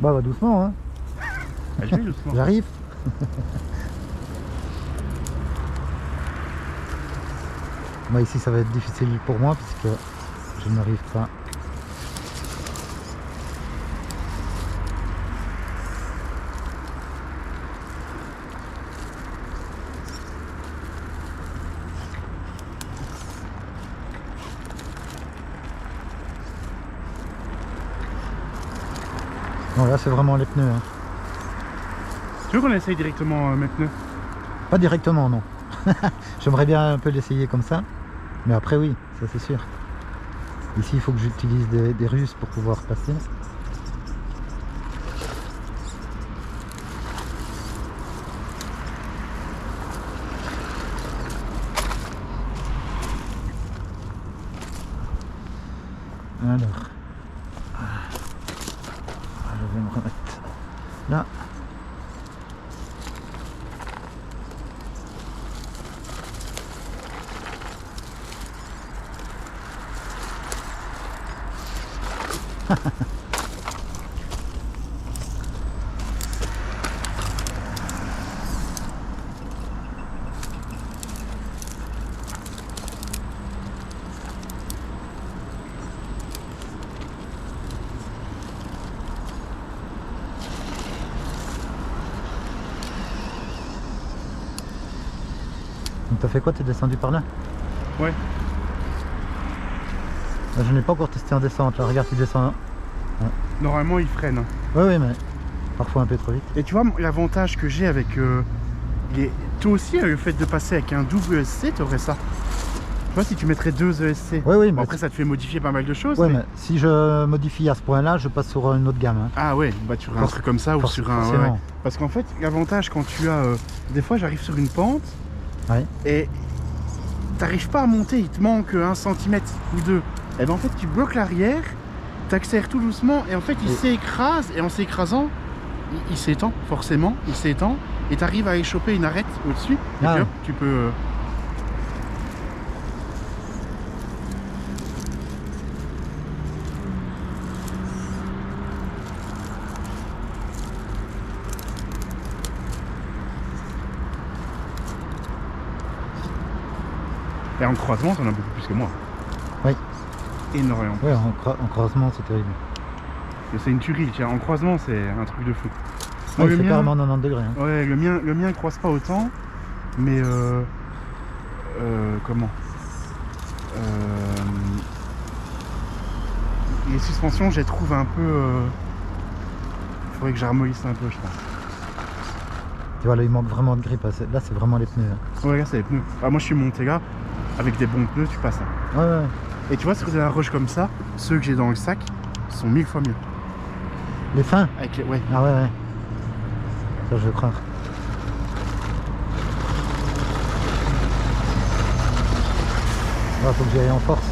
Bah, doucement, hein. Ah, je vais doucement. J'arrive. Bah, ici, ça va être difficile pour moi puisque je n'arrive pas. Non, là, c'est vraiment les pneus, hein. Tu veux qu'on essaye directement mes pneus? Pas directement, non. J'aimerais bien un peu l'essayer comme ça. Mais après, oui, ça c'est sûr. Ici, il faut que j'utilise des ruses pour pouvoir passer. Alors, je vais me remettre là. Donc t'as fait quoi? T'es descendu par là? Ouais. Là, je n'ai pas encore testé en descente, là regarde, il descend. Ouais. Normalement il freine. Oui, oui, mais parfois un peu trop vite. Et tu vois, l'avantage que j'ai avec... toi aussi, le fait de passer avec un double ESC, tu aurais ça. Tu vois, si tu mettrais deux ESC. Oui, oui, Bon, mais après ça te fait modifier pas mal de choses. ouais, mais si je modifie à ce point-là, je passe sur une autre gamme, hein. Ah ouais, bah sur un truc comme ça ou sur un... Forcément. Ouais. Parce qu'en fait, l'avantage quand tu as... des fois, j'arrive sur une pente Ouais. et t'arrives pas à monter, il te manque 1 cm ou 2. Et ben en fait, tu bloques l'arrière, t'accélères tout doucement et en fait, il s'écrase et en s'écrasant, il s'étend, forcément, il s'étend et t'arrives à échoper une arête au-dessus. Et Ah puis ouais. hop, tu peux... Et en croisement, t'en as beaucoup plus que moi. Oui. Énormément. Ouais, en croisement, c'est terrible. C'est une tuerie, tiens, en croisement, c'est un truc de fou. Ah, Moi, il le fait mien- carrément 90 degrés, hein. Ouais, le mien croise pas autant, mais comment les suspensions, je les trouve un peu... faudrait que j'harmonise un peu, je pense. Tu vois, là, il manque vraiment de grip. Là, c'est vraiment les pneus, hein. Ouais, là, c'est les pneus. Ah, moi, je suis monté là, avec des bons pneus, tu passes. Hein. Ouais, ouais. Et tu vois, sur de la roche comme ça, ceux que j'ai dans le sac sont 1000 fois mieux. Les fins? Avec les... Ouais. Ah ouais, ouais. Ça, je veux croire. Faut que j'y aille en force.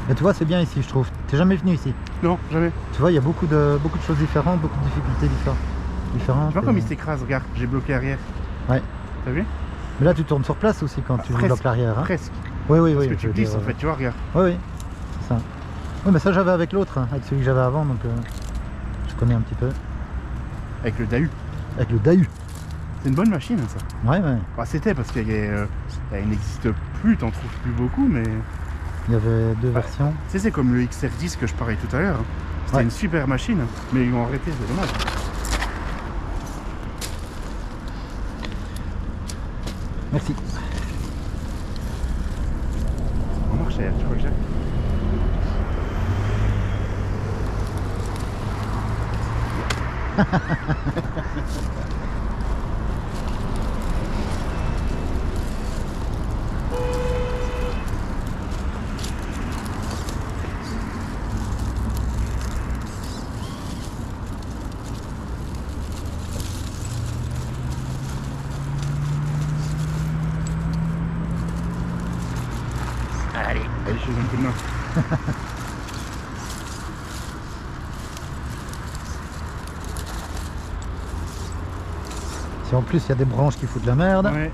Et tu vois, c'est bien ici, je trouve. T'es jamais venu ici? Non, jamais. Tu vois, il y a beaucoup de choses différentes, beaucoup de difficultés différentes. Tu vois comme et- il s'écrase, regarde, j'ai bloqué arrière. Ouais. T'as vu? Mais là, tu tournes sur place aussi quand tu Presque, bloques l'arrière, hein. Presque. Oui, oui, Parce oui. que je tu veux glisses dire, en fait, tu vois, regarde. Oui, oui, c'est ça. Oui, mais ça, j'avais avec l'autre, hein, avec celui que j'avais avant, donc je connais un petit peu. Avec le Dahu. Avec le Dahu. C'est une bonne machine, ça. Ouais, ouais. Bah, c'était parce qu'elle elle n'existe plus, t'en trouves plus beaucoup, mais... Il y avait deux versions. Tu sais, c'est comme le XR10 que je parlais tout à l'heure. Hein. C'était Ouais. une super machine, mais ils l'ont arrêté, c'est dommage. Merci. En marche arrière, tu crois que j'ai? Allez, je fais un coup de main. Si en plus il y a des branches qui foutent de la merde. Ouais.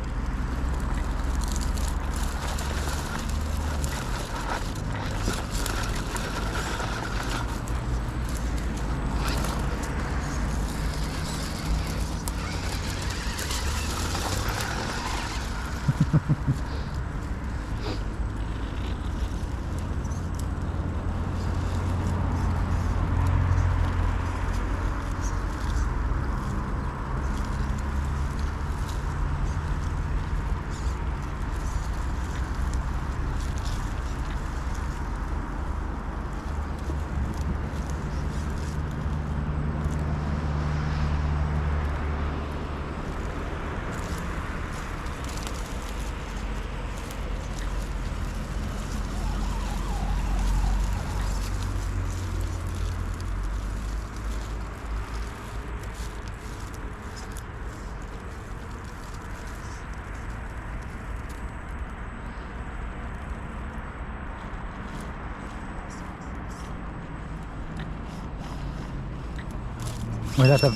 Ouais, là t'as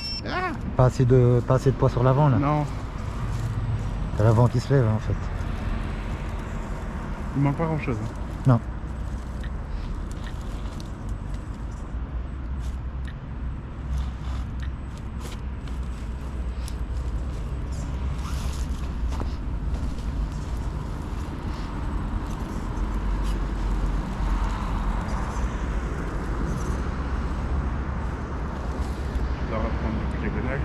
pas assez de poids sur l'avant là. Non, T'as l'avant qui se lève en fait. il manque pas grand chose. Non. Je dois reprendre le diagonale.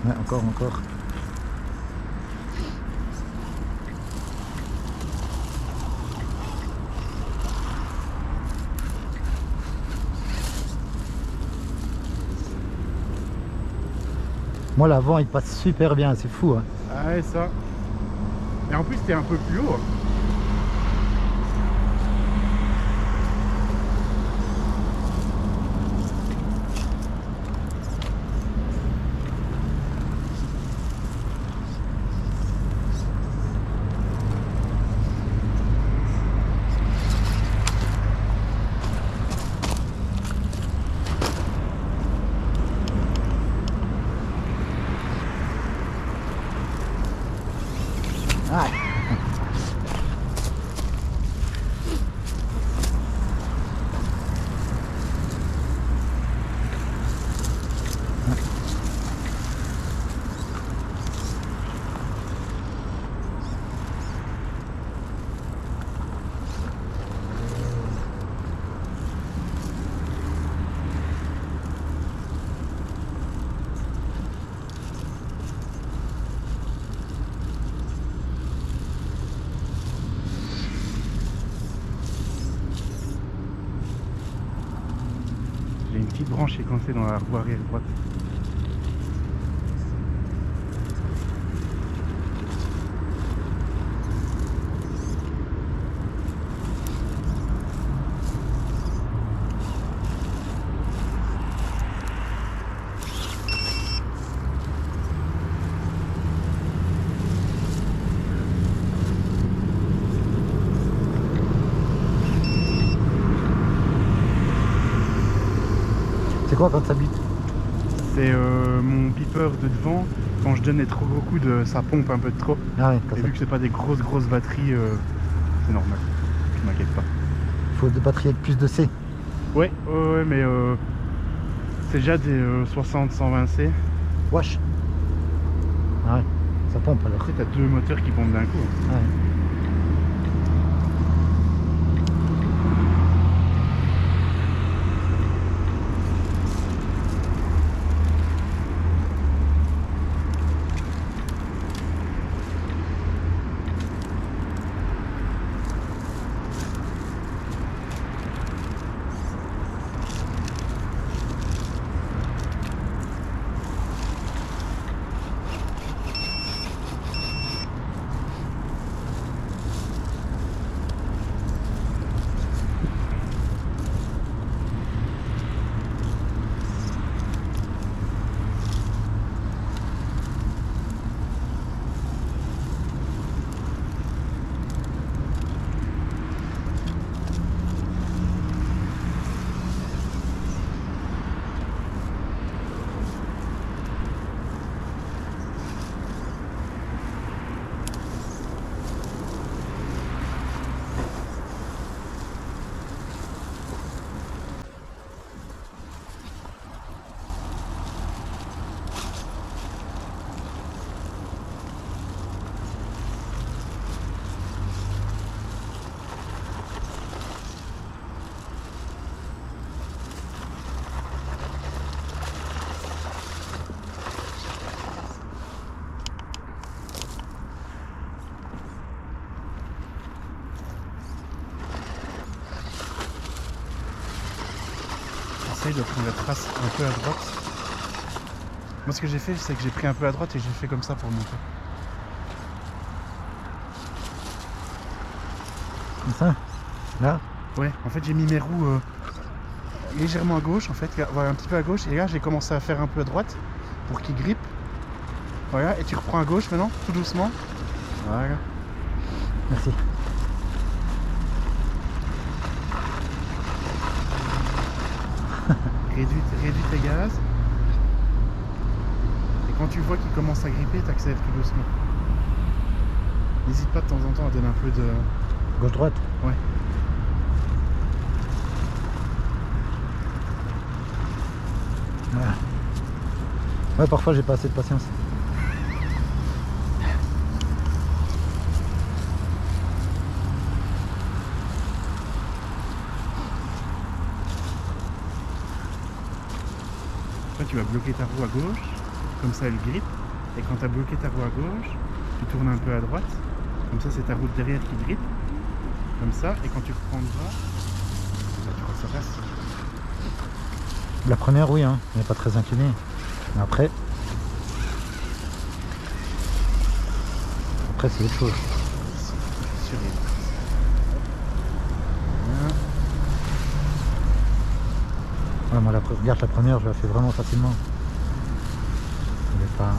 Ouais, encore. Moi l'avant il passe super bien, c'est fou hein. Ah ouais, ça. Et en plus, t'es un peu plus haut. Ah. J'ai une petite branche qui est coincée dans la roue arrière droite. C'est quoi quand ça bute? C'est mon piper de devant. Quand je donne les trop gros coups, ça pompe un peu de trop. Ah ouais, quand Et ça... vu que c'est pas des grosses batteries, c'est normal. Je m'inquiète pas. faut des batteries avec plus de C. Ouais, mais c'est déjà des 60-120C. Wesh. Ah ouais, ça pompe alors. Après, t'as deux moteurs qui pompent d'un coup. Ouais. essaye de prendre la trace un peu à droite. Moi ce que j'ai fait c'est que j'ai pris un peu à droite et j'ai fait comme ça pour monter. Comme ça? Là? Ouais, en fait j'ai mis mes roues légèrement à gauche en fait, voilà, un petit peu à gauche, et là j'ai commencé à faire un peu à droite pour qu'il grippe. Voilà, et tu reprends à gauche maintenant, tout doucement. Voilà. Merci. Réduis tes gaz. Et quand tu vois qu'il commence à gripper, t'accélères tout doucement. N'hésite pas de temps en temps à donner un peu de... Gauche-droite? Ouais. Voilà. Ouais, parfois j'ai pas assez de patience. Là tu vas bloquer ta roue à gauche, comme ça elle grippe. Et quand tu as bloqué ta roue à gauche, tu tournes un peu à droite. Comme ça c'est ta roue de derrière qui grippe. Comme ça, et quand tu reprends devant, là, tu vois ça passe. La première, oui, hein, elle n'est pas très inclinée. Mais après c'est autre chose. Sur les... Ouais, moi, regarde la première, je la fais vraiment facilement. Elle est pas...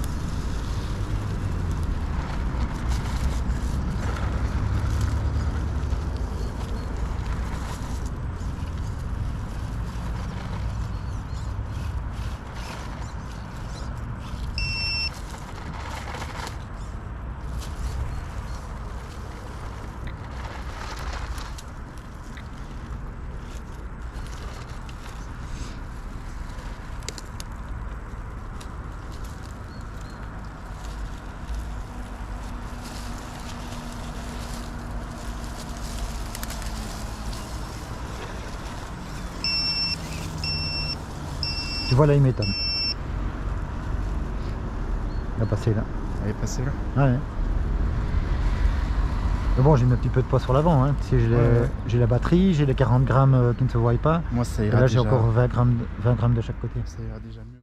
Tu vois là, il m'étonne. Il a passé là. Elle est passée là. Ouais. Mais bon, j'ai mis un petit peu de poids sur l'avant. Hein. Tu sais, j'ai la batterie, j'ai les 40 grammes qui ne se voient pas. Moi ça Et ira là, déjà... j'ai encore 20 grammes de chaque côté. Ça ira déjà mieux.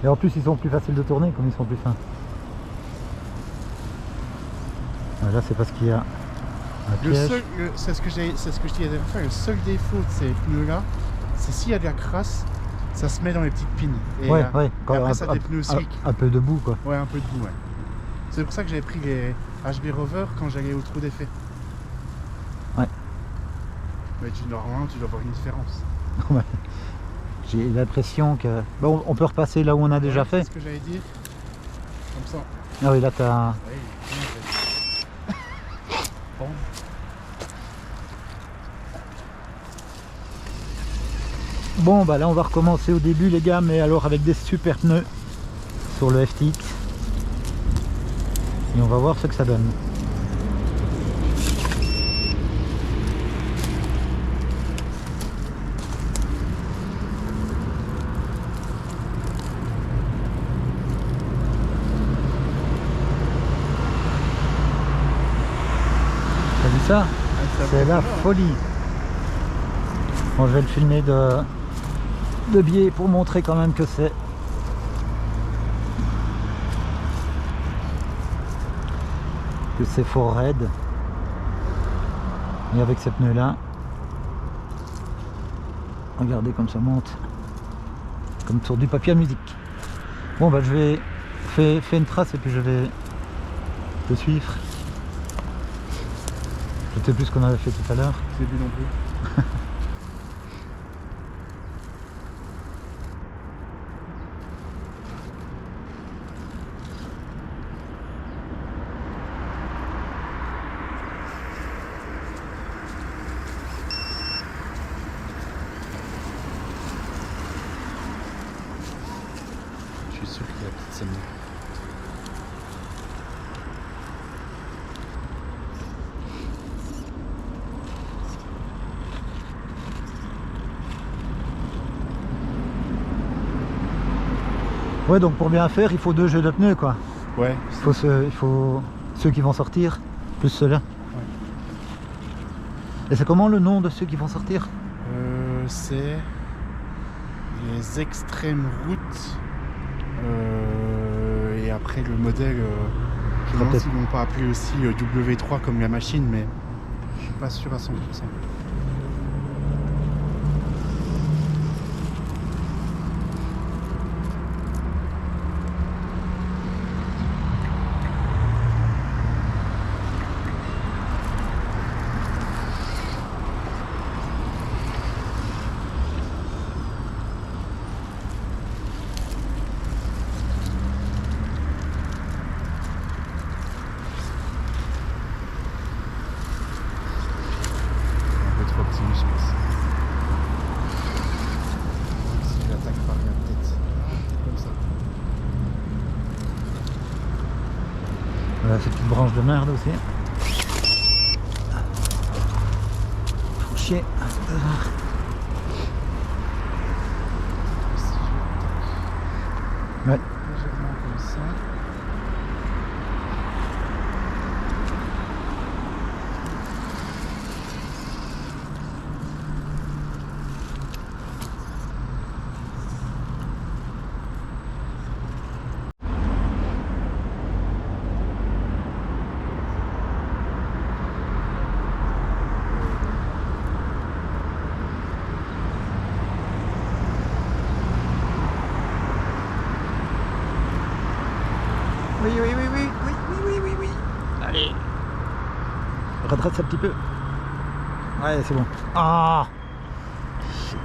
Et en plus, ils sont plus faciles de tourner comme ils sont plus fins. Là, c'est parce qu'il y a un piège. C'est ce que je disais la dernière fois, le seul défaut de ces pneus là, c'est s'il y a de la crasse, ça se met dans les petites pines. Et, Ouais. et après ça a des pneus slick. Un peu debout, quoi. Ouais, un peu de bout, ouais. C'est pour ça que j'avais pris les HB Rover quand j'allais au trou d'effet. Ouais. Mais normalement, tu dois voir une différence. Ouais. J'ai l'impression que... Bon, on peut repasser là où on a déjà fait. C'est ce que j'allais dire. Comme ça. Ah oui, là, t'as... Ouais, bon. Bon, bah là, on va recommencer au début, les gars, mais alors avec des super pneus sur le FTX. Et on va voir ce que ça donne. T'as vu ça? C'est la folie. Bon, je vais le filmer de biais pour montrer quand même que c'est fort raide. Et avec ces pneus là, regardez comme ça monte, comme sur du papier à musique. Bon bah je vais faire une trace et puis je vais te suivre. Je sais plus ce qu'on avait fait tout à l'heure. J'ai vu non plus. Je suis sûr qu'il y a la petite scène. Ouais, donc pour bien faire, il faut 2 jeux de pneus, quoi. Ouais. Il faut ceux qui vont sortir, plus ceux-là. Ouais. Et c'est comment le nom de ceux qui vont sortir? C'est les extrêmes routes. Et après le modèle, je me demande s'ils l'ont pas appelé aussi W3 comme la machine, mais je suis pas sûr à 100%. Optimus, je pense. Si je l'attaque par la tête. Comme ça. Voilà ces petites branches de merde aussi. Faut chier. Si je Ouais. légèrement comme ça. Oui, oui, oui, oui, oui, oui, oui, oui, oui. Allez. Redresse un petit peu. Ouais, c'est bon. Ah. Shit.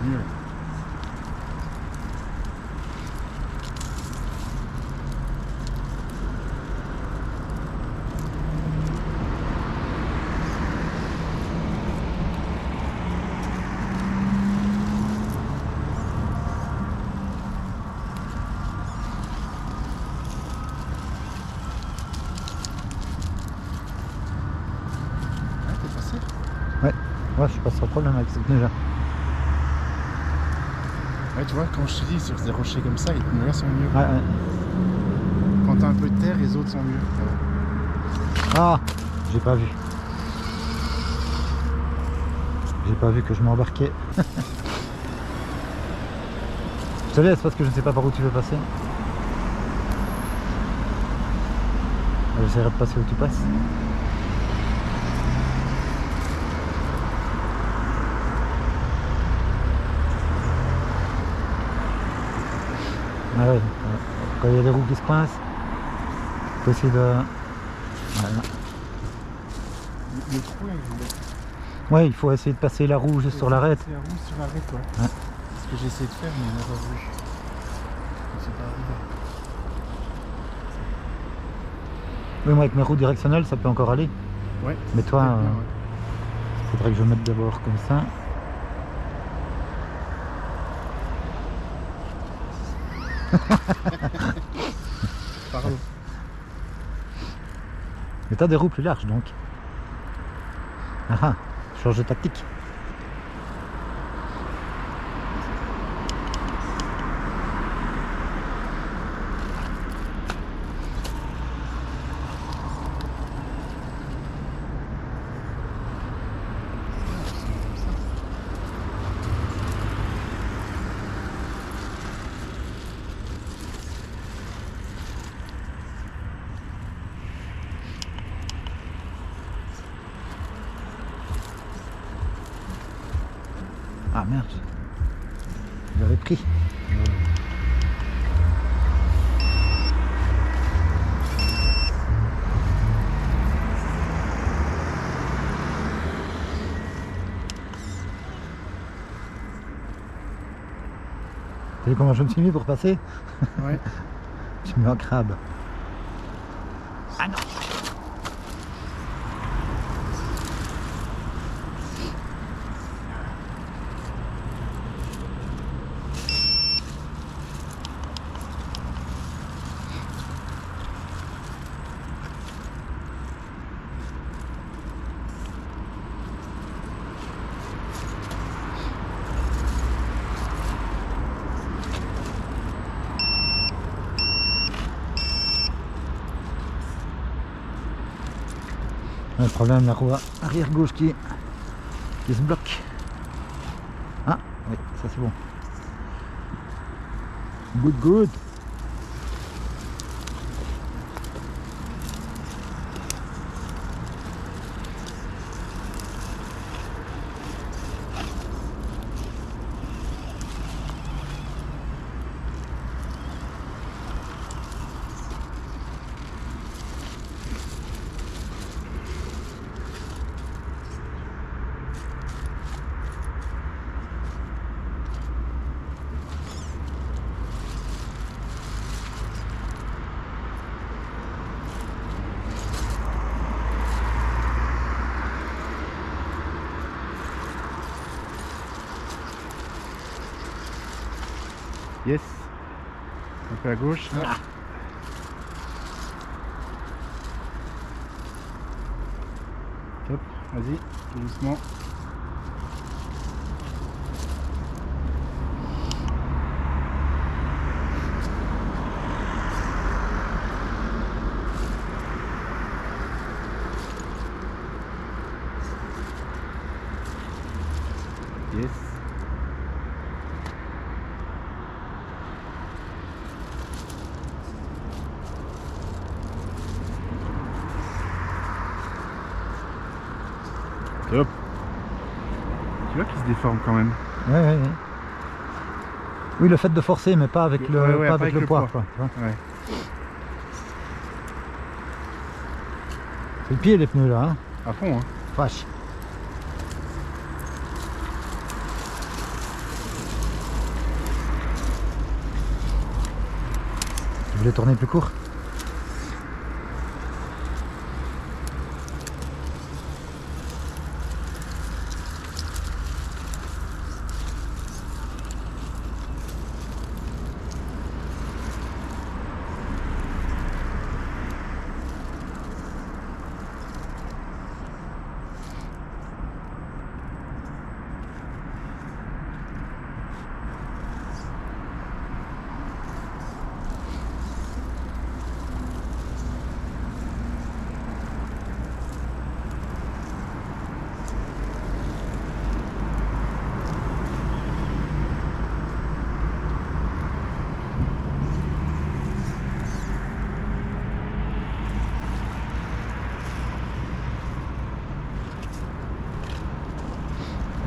Mieux. Ah, t'es passé? Ouais, je suis pas sans problème avec cette neige là. Ouais, tu vois, quand je te dis sur des rochers comme ça, les pneus sont mieux. Ouais, ouais. Quand t'as un peu de terre, les autres sont mieux. Ah, j'ai pas vu. J'ai pas vu que je m'embarquais. Je te laisse parce que je ne sais pas par où tu veux passer. J'essaierai de passer où tu passes. Ah ouais, quand il y a des roues qui se coincent, il faut essayer de... Voilà. Le trou, là, il voulait Ouais, il faut essayer de passer la roue juste sur l'arête. passer la roue sur l'arête, ouais. Ouais. C'est ce que j'ai essayé de faire, mais il n'a pas voulu. C'est pas arrivé. Oui, moi avec mes roues directionnelles, ça peut encore aller. Ouais. Mais toi, Peut-être bien, faudrait que je mette d'abord comme ça. Pardon. Mais t'as des roues plus larges donc. Ah ah, change de tactique. Ah merde. J'avais pris. T'as vu comment je me suis mis pour passer? Ouais. Je me mets en crabe. Ah non. Le problème, la roue arrière gauche qui se bloque. Ah, oui, ça c'est bon. Good, good. Yes. Un peu à gauche. Ah. Top, vas-y, tout doucement. Yes. Top. Tu vois qu'il se déforme quand même. Ouais. Oui, le fait de forcer, mais pas avec le, Ouais, pas avec le poids. poids. Quoi, tu vois. Ouais. C'est le pied les pneus là, hein. À fond, hein. Vache. Tu voulais tourner plus court?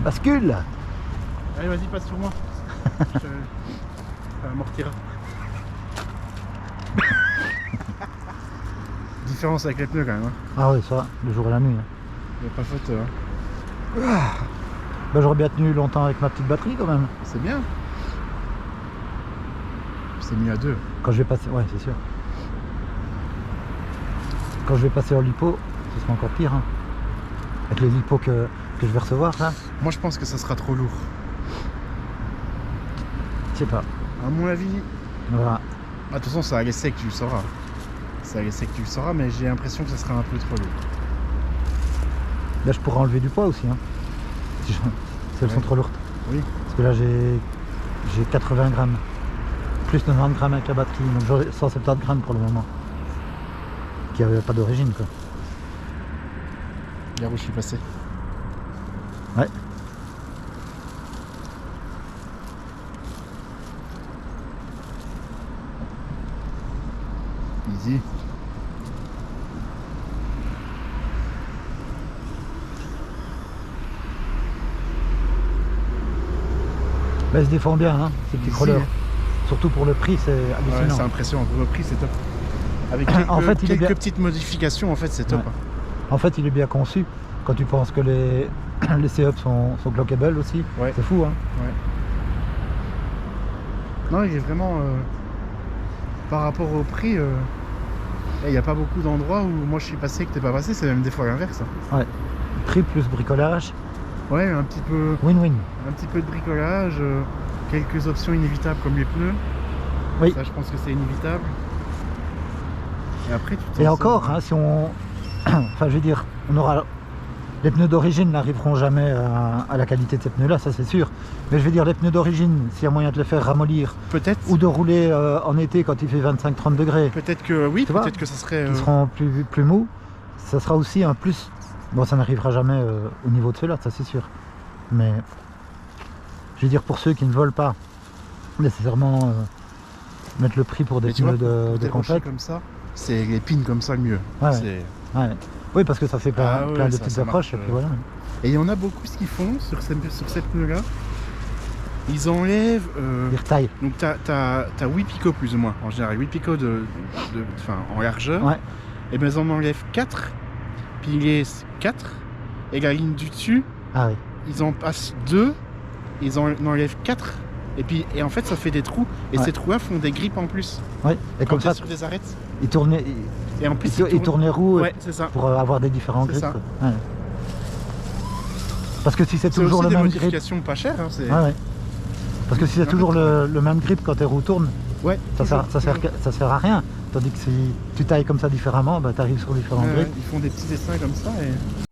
Bascule! Allez, vas-y, passe sur moi. Ça amortira. Différence avec les pneus quand même. Hein. Ah oui, ça va, le jour et la nuit. Hein. Il n'y a pas photo. Hein. Bah, j'aurais bien tenu longtemps avec ma petite batterie quand même. C'est bien. C'est mieux à deux. Quand je vais passer, ouais, c'est sûr. Quand je vais passer en lipo, ce sera encore pire. Hein. Avec les lipos que je vais recevoir, là. Moi, je pense que ça sera trop lourd. Je sais pas. À mon avis. Voilà. De toute façon, c'est à l'essai que tu le sauras. C'est à l'essai que tu le sauras, mais j'ai l'impression que ça sera un peu trop lourd. Là, je pourrais enlever du poids aussi. Hein. Si elles sont trop lourdes. Oui. Parce que là, j'ai 80 grammes. Plus 90 grammes avec la batterie. Donc j'aurai 170 grammes pour le moment. Qui n'avait pas d'origine, quoi. Regarde où je suis passé. Ouais. Easy. Bah, ils se défendent bien, hein, ces petits Ici, crawlers. hein. Surtout pour le prix, c'est Ouais, hallucinant. c'est impressionnant. Pour le prix, c'est top. Avec En fait, il est quelques bien- petites modifications, en fait, c'est top. Ouais. hein. En fait, il est bien conçu. Quand tu penses que les C-Up sont clockable aussi, Ouais. c'est fou, hein. Non, il est vraiment... par rapport au prix, il n'y a pas beaucoup d'endroits où moi je suis passé que t'es pas passé, c'est même des fois l'inverse. hein. Prix plus bricolage, Ouais, un petit peu win-win. de bricolage, quelques options inévitables comme les pneus. Oui. Ça, je pense que c'est inévitable. Et après, tu t'en Et sors, encore, hein, si on... enfin, je veux dire, on aura... Les pneus d'origine n'arriveront jamais à la qualité de ces pneus-là, ça c'est sûr. Mais je veux dire, les pneus d'origine, s'il y a moyen de les faire ramollir, Peut-être. ou de rouler en été quand il fait 25-30 degrés, Peut-être que oui, Tu vois, peut-être que ça serait. qui seront plus mous, ça sera aussi un plus. Bon, ça n'arrivera jamais au niveau de ceux-là, ça c'est sûr. Mais, je veux dire, pour ceux qui ne veulent pas nécessairement mettre le prix pour des Mais tu vois, pneus de pour des rochers compète, comme ça, c'est les pins comme ça le mieux. Ouais, ouais. C'est- ouais. Oui, parce que ça fait plein, Ah ouais, plein de ça- petites ça approches, et marche, puis voilà. Et il y en a beaucoup ce qu'ils font sur ces pneus-là. Ils enlèvent. Ils retaillent. Donc t'as 8 picots plus ou moins, en général, 8 picots en largeur. Ouais. Et ben ils en enlèvent 4, puis ils laissent 4, et la ligne du dessus, Ah oui. ils en passent 2, ils en enlèvent 4, et en fait ça fait des trous, et Ouais. ces trous-là font des grippes en plus. Ouais. Et Quand comme t'es ça, sur des arêtes. ils tournent, Et en plus ils tournent les roues Ouais, c'est ça. pour avoir des différents C'est grips. ça. quoi. Ouais. Parce que si c'est C'est toujours aussi le des même grip, modifications pas chères. Hein, c'est... ouais. Parce que si c'est En toujours fait, le même grip quand tes roues tournent, Ouais, ça toujours, sert, toujours. ça sert à rien. Tandis que si tu tailles comme ça différemment, bah, tu arrives sur différents Ouais, grips. ils font des petits dessins comme ça et...